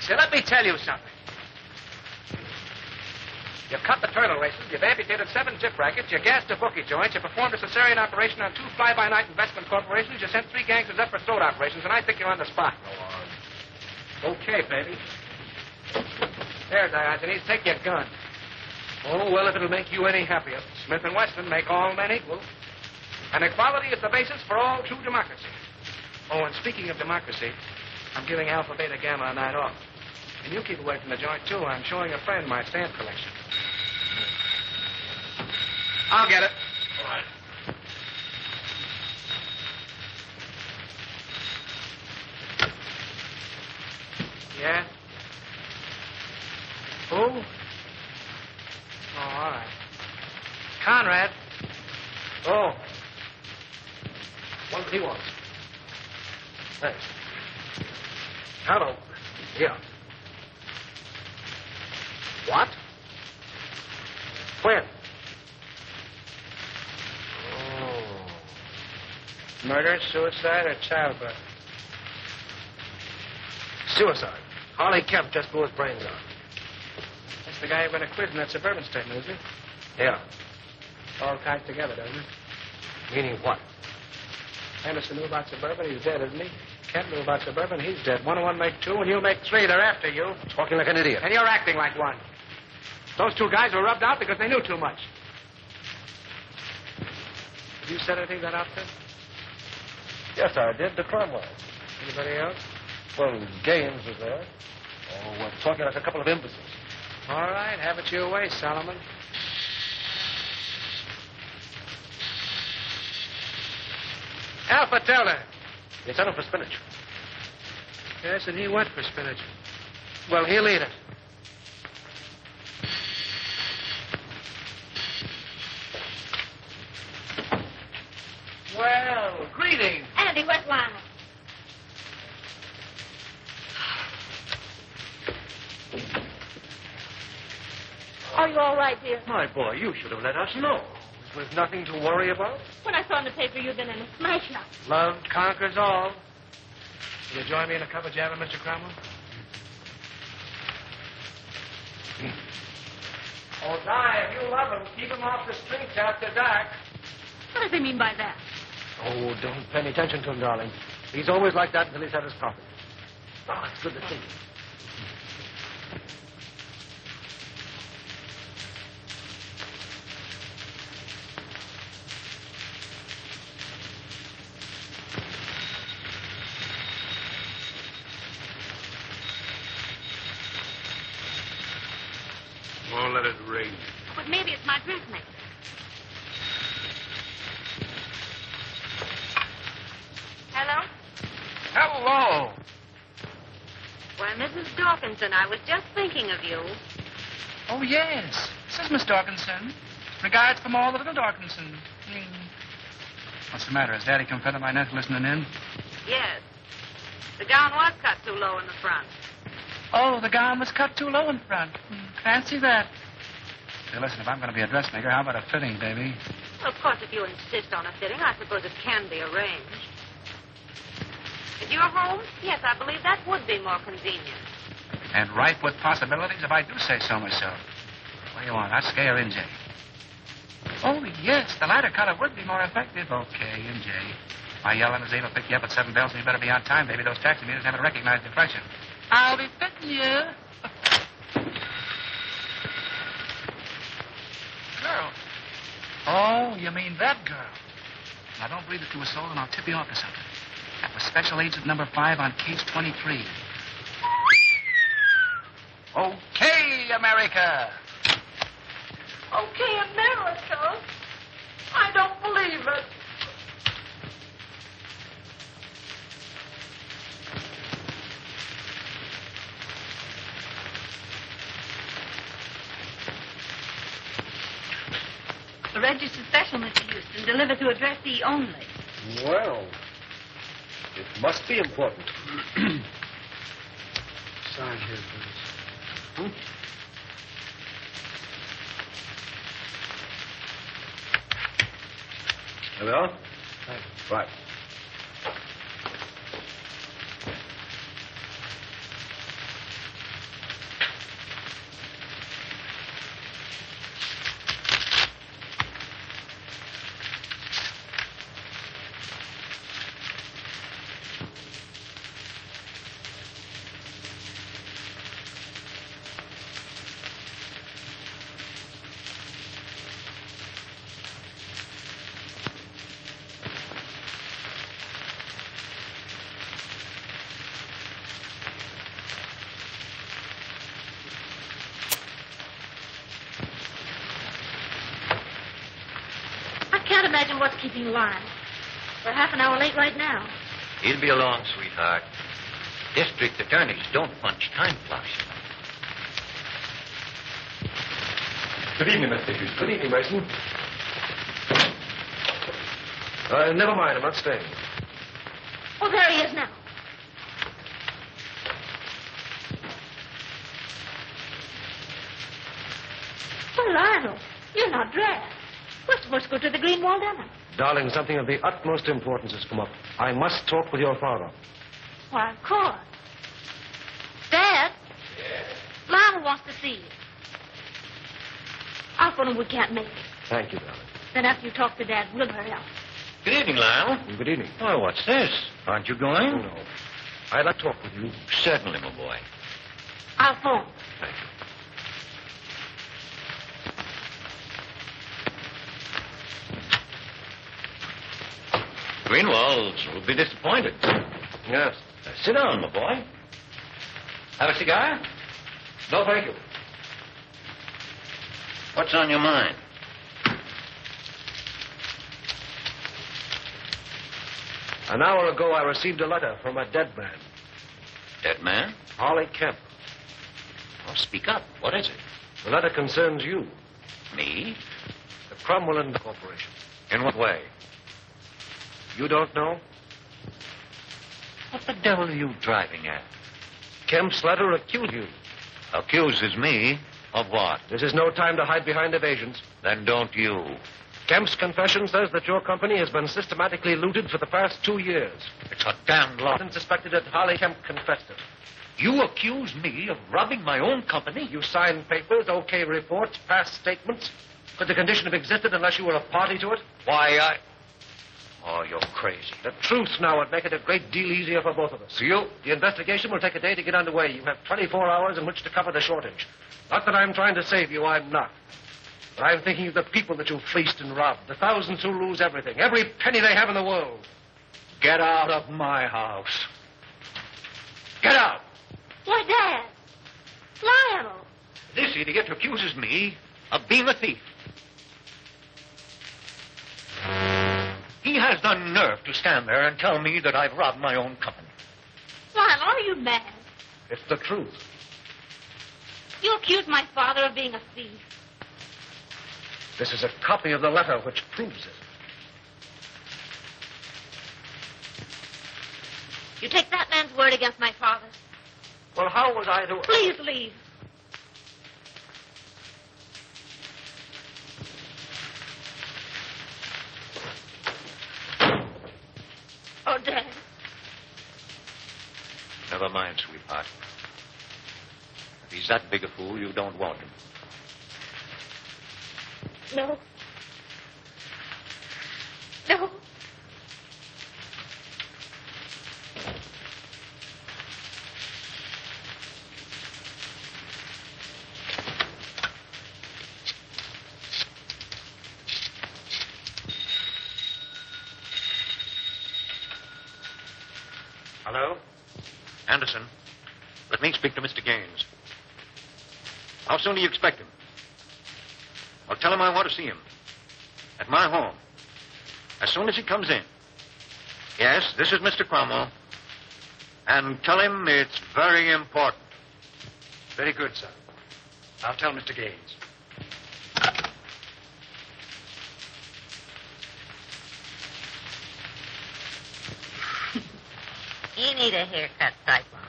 See, let me tell you something. You've cut the turtle races, you've amputated 7 tip rackets, you gassed a bookie joint, you performed a cesarean operation on 2 fly-by-night investment corporations, you sent 3 gangsters up for throat operations, and I think you're on the spot. Go on. Okay, baby. There, Diogenes, take your gun. Oh, well, if it'll make you any happier. Smith & Wesson make all men equal. And equality is the basis for all true democracy. Oh, and speaking of democracy, I'm giving Alpha, Beta, Gamma a night off. And you keep away from the joint, too. I'm showing a friend my stamp collection. I'll get it. All right. Yeah? Who? Oh, all right. Conrad. Oh. What he wants. Thanks. Hello. Yeah. What? When? Oh. Murder, suicide, or childbirth? Suicide. Harley Kemp just blew his brains out. That's the guy who ran a quiz in that suburban statement, isn't he? Yeah. All tied together, doesn't it? Meaning what? Henderson knew about suburban. He's dead, isn't he? Kemp knew about suburban. He's dead. 1 and 1 make 2, and you make 3. They're after you. Talking like an idiot. And you're acting like one. Those 2 guys were rubbed out because they knew too much. Have you said anything to that outfit? Yes, I did. To Cromwell. Anybody else? Well, Gaines was there. Oh, we're talking like a couple of imbeciles. All right. Have it your way, Solomon. Alpha, tell her. They sent him for spinach. Yes, and he went for spinach. Well, he'll eat it. Well, greetings. Andy, where's Lionel? Are you all right, dear? My boy, you should have let us know. There's nothing to worry about. When I saw in the paper you'd been in a smash-up. Love conquers all. Will you join me in a cup of java, Mr. Cromwell? Oh, Di, if you love him, keep him off the streets after dark. What does he mean by that? Oh, don't pay any attention to him, darling. He's always like that until he's had his coffee. Oh, it's good to see you. Won't let it rain. But maybe it's my dressmaker. Hello? Hello. Why, Mrs. Dawkinson, I was just thinking of you. Oh, yes. This is Miss Dawkinson. Regards from all the little Dawkinson. What's the matter? Has Daddy come fed up my net listening in? Yes. The gown was cut too low in the front. Oh, the gown was cut too low in front. Fancy that. Hey, listen, if I'm going to be a dressmaker, how about a fitting, baby? Well, of course, if you insist on a fitting, I suppose it can be arranged. If you're home, yes, I believe that would be more convenient. And ripe with possibilities, if I do say so myself. What do you want, Husky or NJ? Oh, yes, the latter color would be more effective. Okay, NJ. My yelling is able to pick you up at 7 bells, and you better be on time, baby. Those taxi meters haven't recognized the freshen. I'll be fitting you. Girl. Oh, you mean that girl. Now, don't believe it to a soul, and I'll tip you off to something. That was Special Agent number 5 on case 23. Okay, America. Okay, America. I don't believe it. A registered special, Mr. Houston, delivered to address E only. Well, it must be important. Sign here, please. There we are. Right. wonder what's keeping Lyle. We're half an hour late right now. He'll be along, sweetheart. District attorneys don't punch time clocks. Good evening, Mr. Hughes. Good evening, Mason. Never mind. I'm not staying. Oh, there he is now. Well, Lionel, you're not dressed. We're supposed to go to the Greenwald dinner. Darling, something of the utmost importance has come up. I must talk with your father. Why, of course. Dad? Lionel wants to see you. I'll phone him we can't make it. Thank you, darling. Then after you talk to Dad, we'll hurry up. Good evening, Lyle. Good evening. Oh, what's this? Aren't you going? Oh, no. I'd like to talk with you. Certainly, my boy. I'll phone. Thank you. Greenwalds will be disappointed. Yes. Sit down, my boy. Have a cigar? No, thank you. What's on your mind? An hour ago, I received a letter from a dead man. Dead man? Harley Kemp. Oh, speak up. What is it? The letter concerns you. Me? The Cromwell Corporation. In what way? You don't know? What the devil are you driving at? Kemp's letter accuses you. Accuses me of what? This is no time to hide behind evasions. Then don't you. Kemp's confession says that your company has been systematically looted for the past 2 years. It's a damned lie. And suspected that Harley Kemp confessed it. You accuse me of robbing my own company? You signed papers, okay reports, past statements. Could the condition have existed unless you were a party to it? Why, Oh, you're crazy. The truth now would make it a great deal easier for both of us. The investigation will take a day to get underway. You have 24 hours in which to cover the shortage. Not that I'm trying to save you, I'm not. But I'm thinking of the people that you fleeced and robbed, the thousands who lose everything, every penny they have in the world. Get out of my house. Get out! Why, Dad. Lionel. This idiot accuses me of being a thief. He has the nerve to stand there and tell me that I've robbed my own company. Lionel, are you mad? It's the truth. You accuse my father of being a thief. This is a copy of the letter which proves it. You take that man's word against my father's. Well, how was I to... Please leave. Oh, Dad. Never mind, sweetheart. If he's that big a fool, you don't want him. No. No. Hello? Anderson, let me speak to Mr. Gaines. How soon do you expect him? Well, tell him I want to see him. At my home. As soon as he comes in. Yes, this is Mr. Cromwell. And tell him it's very important. Very good, sir. I'll tell Mr. Gaines. You need a haircut, Cyclone.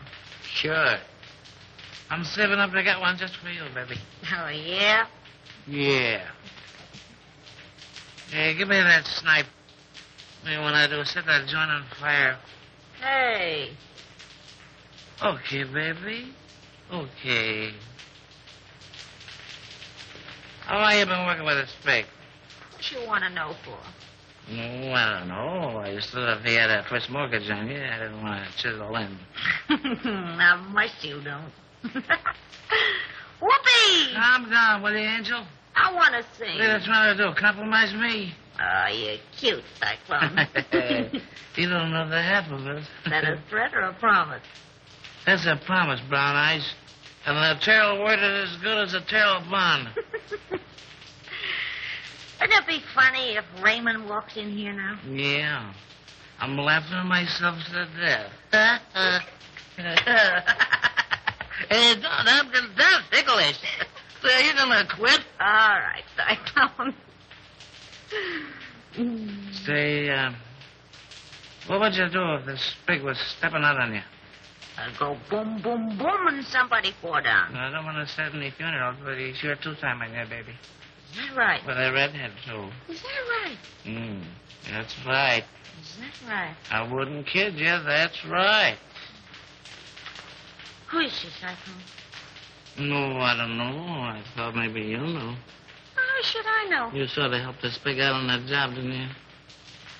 Sure. I'm saving up to get one just for you, baby. Oh, yeah? Yeah. Hey, give me that snipe. What do you want to do? Set that joint on fire. Hey. Okay, baby. Okay. How long you been working with a spade? What you want to know for? Oh, I don't know. I just thought if he had a first mortgage on you, I didn't want to chisel in. Not much you don't. Whoopee! Calm down, will you, Angel? I want to sing. What are you trying to do? Compromise me? Oh, you're cute, Cyclone. You don't know the half of it. That a threat or a promise? That's a promise, Brown Eyes. And the tail word is as good as a tail bond. Wouldn't it be funny if Raymond walked in here now? Yeah. I'm laughing myself to death. Hey, that's ticklish. Are you gonna quit? All right, Cyclone. Say, what would you do if this pig was stepping out on you? I'd go boom, boom, boom, and somebody fall down. I don't want to set any funerals, but he's sure two-timing there, baby. Is that right? With a redhead, too. Is that right? That's right. Is that right? I wouldn't kid you. That's right. Who is she, Cyclone? No, I don't know. I thought maybe you knew. How should I know? You sort of helped us pig out on that job, didn't you?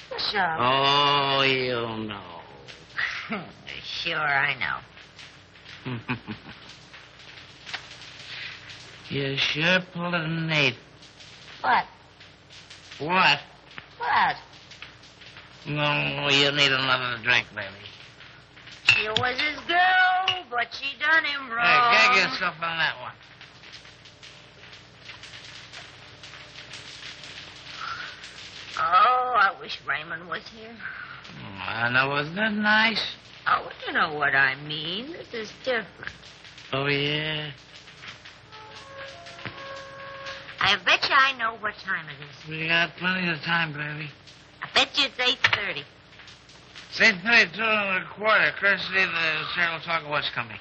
What job? Oh, you know. Sure, I know. You sure pulled it an 8. What? What? What? No, you need another drink, baby. She was his girl, but she done him wrong. Hey, gag yourself on that one. Oh, I wish Raymond was here. I know, wasn't that nice? Oh, you know what I mean. This is different. Oh, yeah? I bet you I know what time it is. We got plenty of time, baby. I bet you it's 8:30. It's 8:32 and a quarter, courtesy of the Saratoga What's Coming.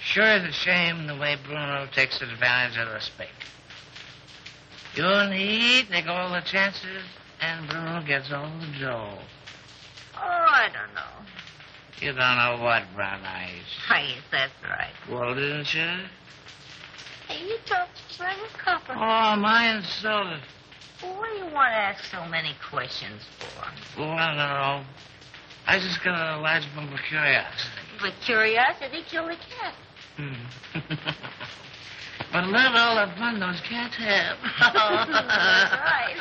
Sure is a shame the way Bruno takes advantage of the spake. You and he take all the chances, and Bruno gets all the dough. Oh, I don't know. You don't know what, Brown Eyes. Yes, that's right. Well, didn't you? Hey, you talk just like a copper. Oh, am I insulted? Well, what do you want to ask so many questions for? Well, I don't know. I just got a large bump of curiosity. With curiosity, kill the cat. But look at all the fun those cats have. That's right.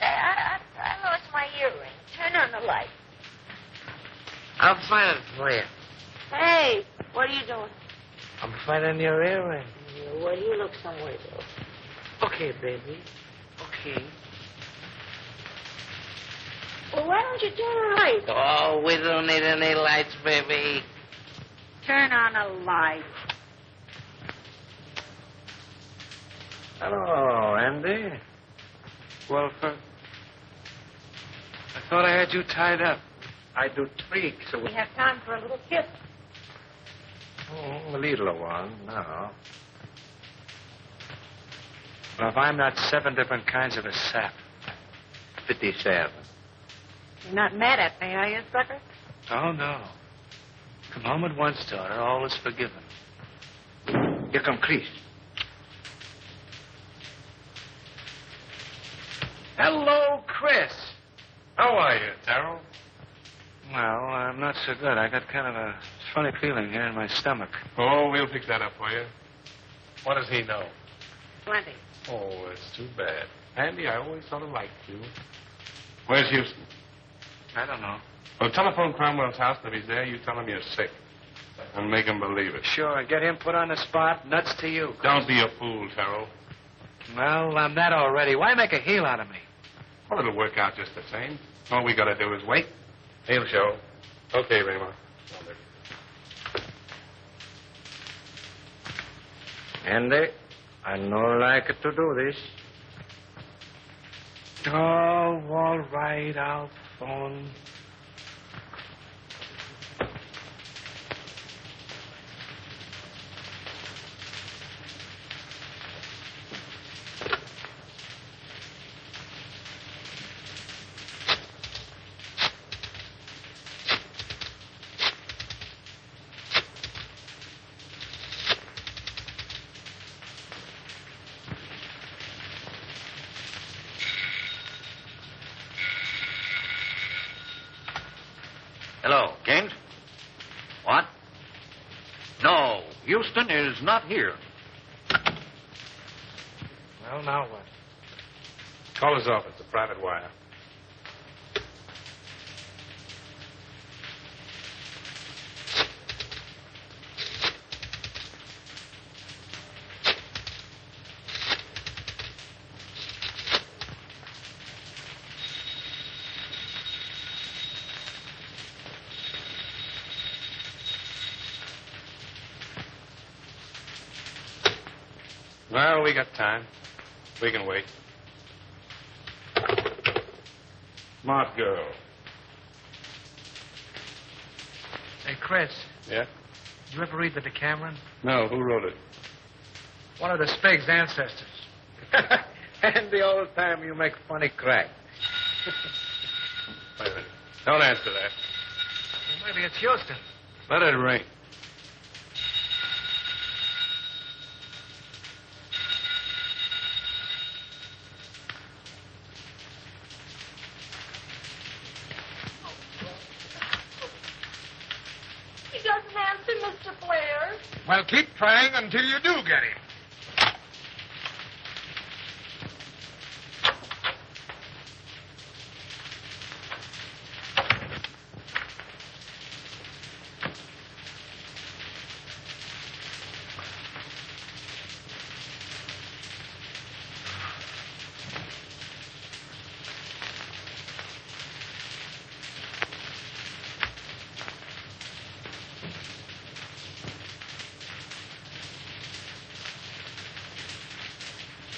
I lost my earring. Turn on the light. I'll find it for you. Hey, what are you doing? I'm finding your earring. Well, you look somewhere else. Okay, baby. Okay. Well, why don't you turn the light? Oh, we don't need any lights, baby. Turn on a light. Hello, Andy. Well, I thought I had you tied up. I do tweak, so We have time for a little kiss. a little one, no. Well, if I'm not 7 different kinds of a sap, 57. You're not mad at me, are you, sucker? Oh, no. Come home at once, daughter. All is forgiven. Here come Chris. Hello, Chris. How are you, Terrell? Well, I'm not so good. I got kind of a funny feeling here in my stomach. Oh, we'll fix that up for you. What does he know? Plenty. Oh, it's too bad. Andy, I always sort of liked you. Where's Houston? I don't know. Well, telephone Cromwell's house, and if he's there, you tell him you're sick. And make him believe it. Sure, get him put on the spot. Nuts to you. Chris. Don't be a fool, Terrell. Well, I'm that already. Why make a heel out of me? Well, it'll work out just the same. All we gotta do is wait. He'll show. Okay, Raymond. Andy, I no like to do this. Oh, all right, I'll phone. Hello, Kent? What? No, Houston is not here. Well, now what? Call his office, a private wire. Well, we got time. We can wait. Smart girl. Hey, Chris, Yeah? did you ever read the Decameron? No, who wrote it? One of the Spig's ancestors. And the old time you make funny crack. Wait a minute. Don't answer that. Well, maybe it's Houston. Let it ring. He doesn't answer, Mr. Blair. Well, keep trying until you do get him.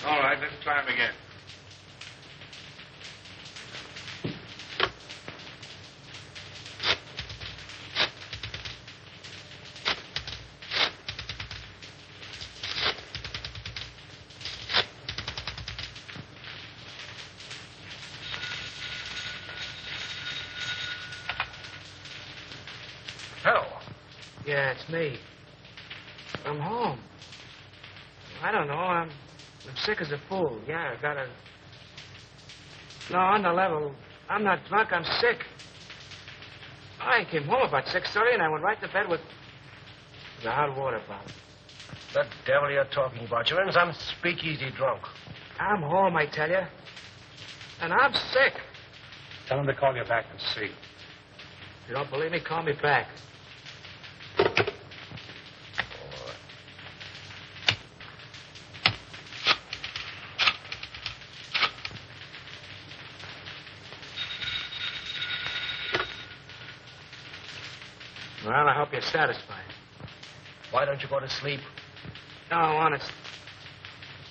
All right, let's try him again. Hello. Yeah, it's me. I'm home. I don't know. I'm sick as a fool. Yeah, I got a... No, on the level. I'm not drunk. I'm sick. I came home about 6:30 and I went right to bed with a hot water bottle. The devil you're talking about. You're in some speakeasy drunk. I'm home, I tell you. And I'm sick. Tell him to call you back and see. If you don't believe me, call me back. Well, I hope you're satisfied. Why don't you go to sleep? No, honest.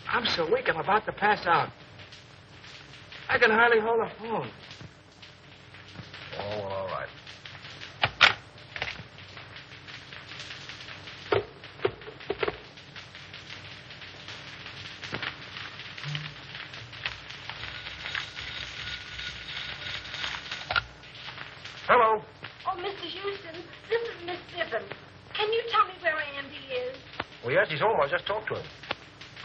I'm so weak, I'm about to pass out. I can hardly hold a phone. Oh, well, all right. Hello. Oh, Mr. Houston, this is Miss Bibbin. Can you tell me where Andy is? Well, yes, he's home. I just talked to him.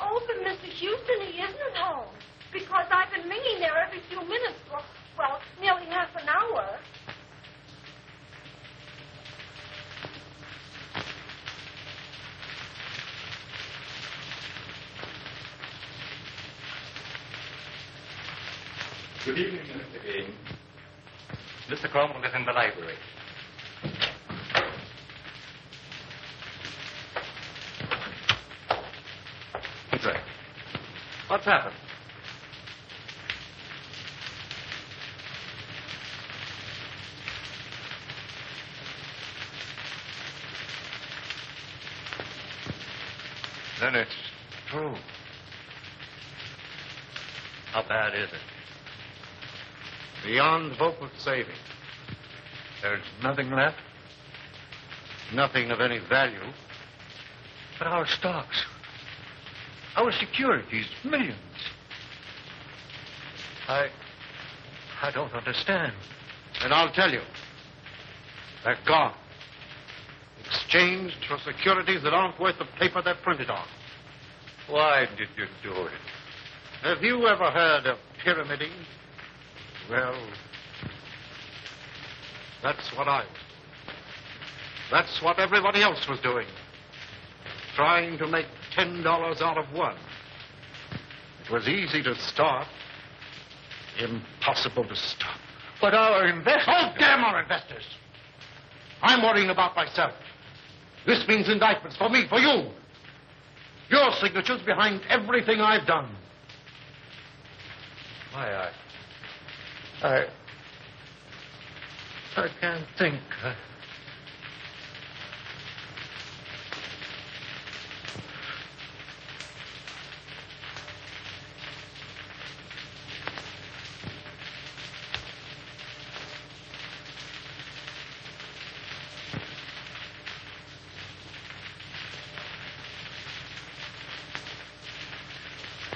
Oh, but Mr. Houston, he isn't home. Because I've been ringing there every few minutes for, well, nearly half an hour. Good evening, Mr. Gane. Mr. Cromwell is in the library. What's that? What's happened? Then it's true. How bad is it? Beyond hope of saving. There's nothing left. Nothing of any value. But our stocks, our securities, millions. I don't understand. And I'll tell you. They're gone. Exchanged for securities that aren't worth the paper they're printed on. Why did you do it? Have you ever heard of pyramiding? Well, that's what I was doing. That's what everybody else was doing. Trying to make $10 out of one. was easy to stop. Impossible to stop. But our investors... Oh, damn our investors! I'm worrying about myself. This means indictments for me, for you. Your signature's behind everything I've done. Why, I can't think.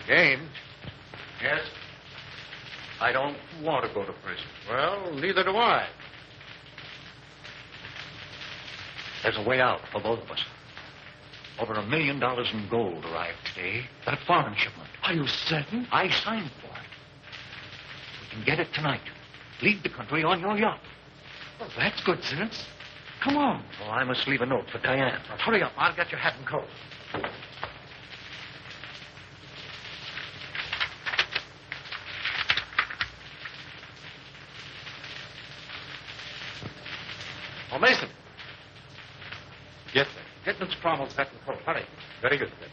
James, Yes? I don't want to go to prison. Well, neither do I. There's a way out for both of us. Over $1 million in gold arrived today. That foreign shipment. Are you certain? I signed for it. We can get it tonight. Leave the country on your yacht. Well, that's good sense. Come on. Oh, I must leave a note for Diane. Now, hurry up. I'll get your hat and coat. Oh, Mason. Yes, sir. Get Mr. Cromwell's hat and coat. Hurry. Very good, sir.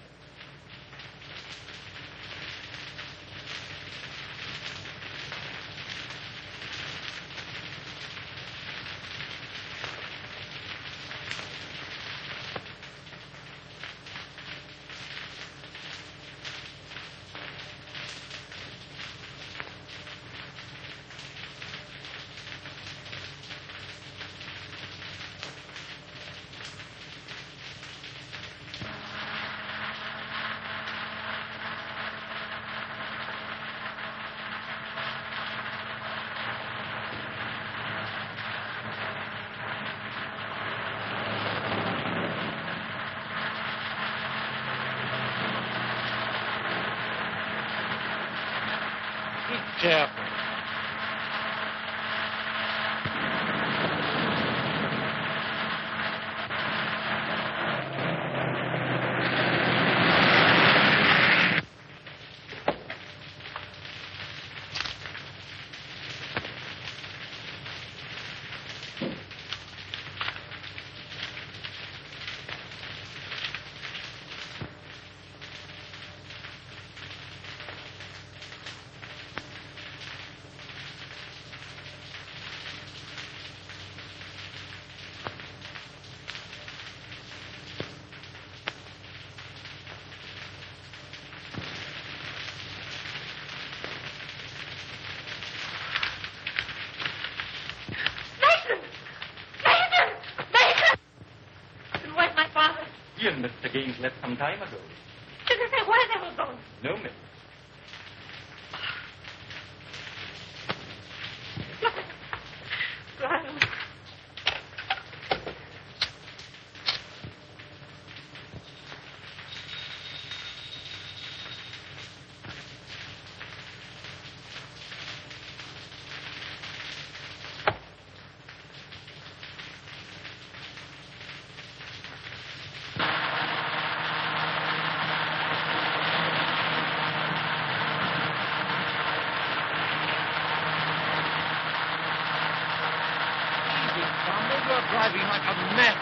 Careful. Where's my father? You and Mr. Gaines left some time ago. Didn't say where they were going. No, miss. Brian. You're driving like a mess.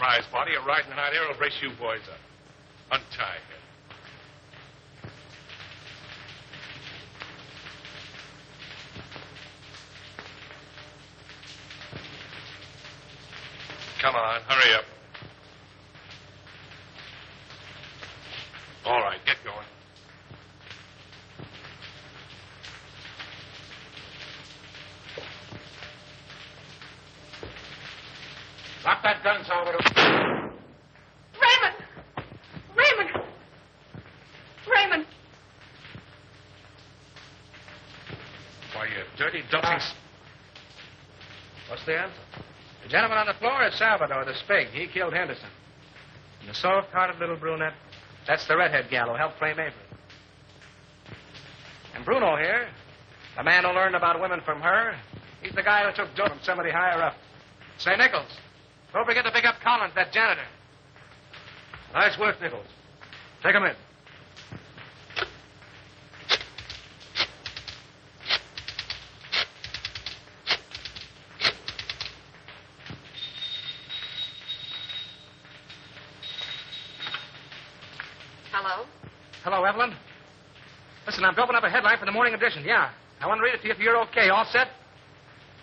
surprise party. A ride in the night air will brace you boys up. Untie him. Come on, hurry up. All right, get going. Drop that gun, Salvador. Raymond! Raymond! Raymond! Why, you dirty, dopey... What's the answer? The gentleman on the floor is Salvador, the Spig. He killed Henderson. And the soft-hearted little brunette, that's the redhead gal who helped frame Avery. And Bruno here, the man who learned about women from her, he's the guy who took dope from somebody higher up. Say, Nichols, don't forget to pick up Collins, that janitor. Nice work, Nichols. Take him in. Hello? Hello, Evelyn. Listen, I'm doping up a headline for the morning edition. Yeah. I want to read it to you if you're okay. All set?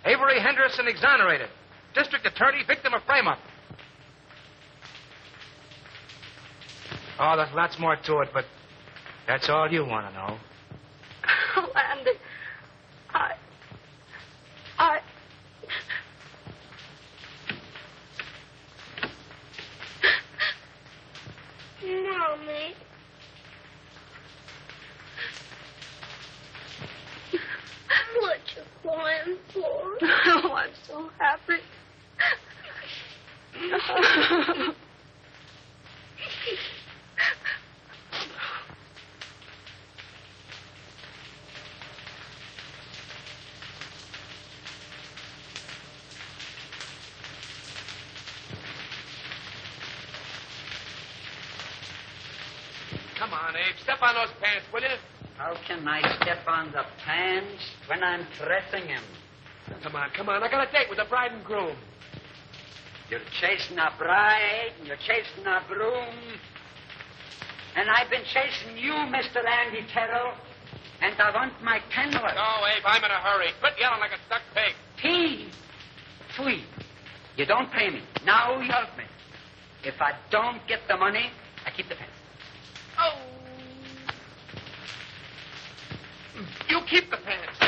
Avery Henderson exonerated. District attorney victim of frame-up. Oh, there's lots more to it, but that's all you want to know. Oh, Andy. I... Mommy. What you crying for? Oh, I'm so happy. Come on, Abe. Step on those pants, will you? How can I step on the pants when I'm dressing him? Come on. I got a date with the bride and groom. You're chasing a bride, and you're chasing a groom. And I've been chasing you, Mr. Andy Terrell. And I want my $10. No, Abe, I'm in a hurry. Quit yelling like a stuck pig. Pete, sweet. You don't pay me. Now you help me. If I don't get the money, I keep the pants. Oh. You keep the pants.